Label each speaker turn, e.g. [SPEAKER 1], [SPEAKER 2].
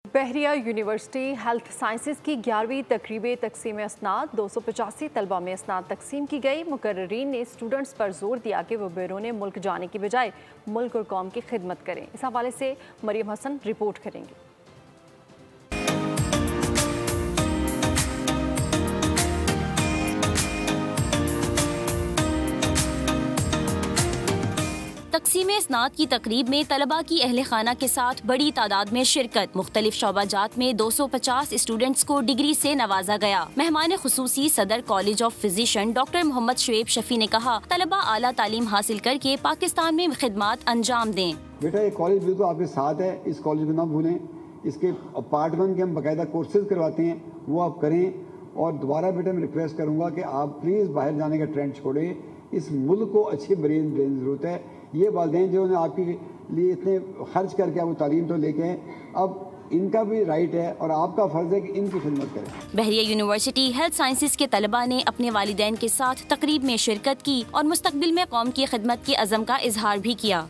[SPEAKER 1] बहरिया university health sciences की 11वीं तकरीब तकसीम असनाद 285 तलबा में असनाद तकसीम की गई। मुकर्रीन ने स्टूडेंट्स पर जोर दिया कि वो बैरून मुल्क जाने की बजाय मुल्क और कौम की खिदमत करें। इस हवाले से मरियम हसन रिपोर्ट करेंगे।
[SPEAKER 2] तकसीम इस्नाद की तकरीब में तलबा की अहले खाना के साथ बड़ी तादाद में शिरकत। मुख्तलिफ शोबाजात में 250 स्टूडेंट्स को डिग्री से नवाजा गया। मेहमान खुसूसी सदर college of physician doctor Mohammad Shoaib Shafi ने कहा, तलबा आला तालीम हासिल करके पाकिस्तान में खिदमत अंजाम दें।
[SPEAKER 3] बेटा ये कॉलेज बिल्कुल आपके साथ है, इस कॉलेज को ना भूलें। इसके पार्ट 1 के हम बाकायदा कोर्सेज करवाते हैं, वो आप करें। और दोबारा बेटा मैं रिक्वेस्ट करूँगा कि आप प्लीज़ बाहर जाने का ट्रेंड छोड़ें। इस मुल्क को अच्छी ब्रेन ज़रूरत है। ये वालिदैन जो आपके लिए इतने खर्च करके वो तालीम तो लेके हैं, अब इनका भी राइट है और आपका फ़र्ज़ है कि इनकी खिदमत करें।
[SPEAKER 2] बहरिया यूनिवर्सिटी हेल्थ साइंसेज के तलबा ने अपने वालिदैन के साथ तकरीब में शिरकत की और मुस्तकबिल में कौम की खिदमत के अज़म का इजहार भी किया।